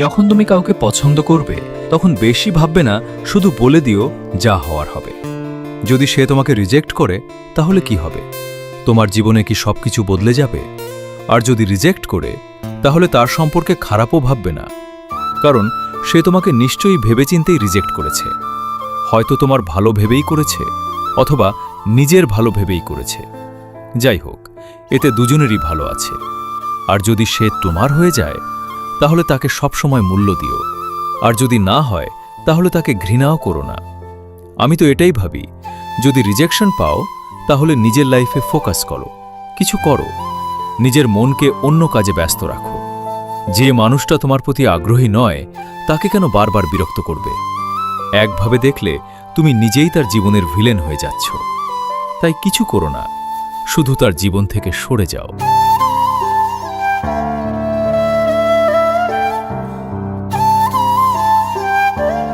যখন তুমি কাউকে পছন্দ করবে তখন বেশি ভাববে না, শুধু বলে দিও যা হওয়ার হবে। যদি সে তোমাকে রিজেক্ট করে তাহলে কি হবে? তোমার জীবনে কি সবকিছু বদলে যাবে? আর যদি রিজেক্ট করে তাহলে তার সম্পর্কে খারাপও ভাববে না, কারণ সে তোমাকে নিশ্চয়ই ভেবেচিন্তেই রিজেক্ট করেছে। হয়তো তোমার ভালো ভেবেই করেছে, অথবা নিজের ভালো ভেবেই করেছে। যাই হোক, এতে দুজনেরই ভালো আছে। আর যদি সে তোমার হয়ে যায় তাহলে তাকে সবসময় মূল্য দিও, আর যদি না হয় তাহলে তাকে ঘৃণাও করো না। আমি তো এটাই ভাবি, যদি রিজেকশন পাও তাহলে নিজের লাইফে ফোকাস করো, কিছু করো, নিজের মনকে অন্য কাজে ব্যস্ত রাখো। যে মানুষটা তোমার প্রতি আগ্রহী নয় তাকে কেন বারবার বিরক্ত করবে? একভাবে দেখলে তুমি নিজেই তার জীবনের ভিলেন হয়ে যাচ্ছ। তাই কিছু করো না, শুধু তার জীবন থেকে সরে যাও।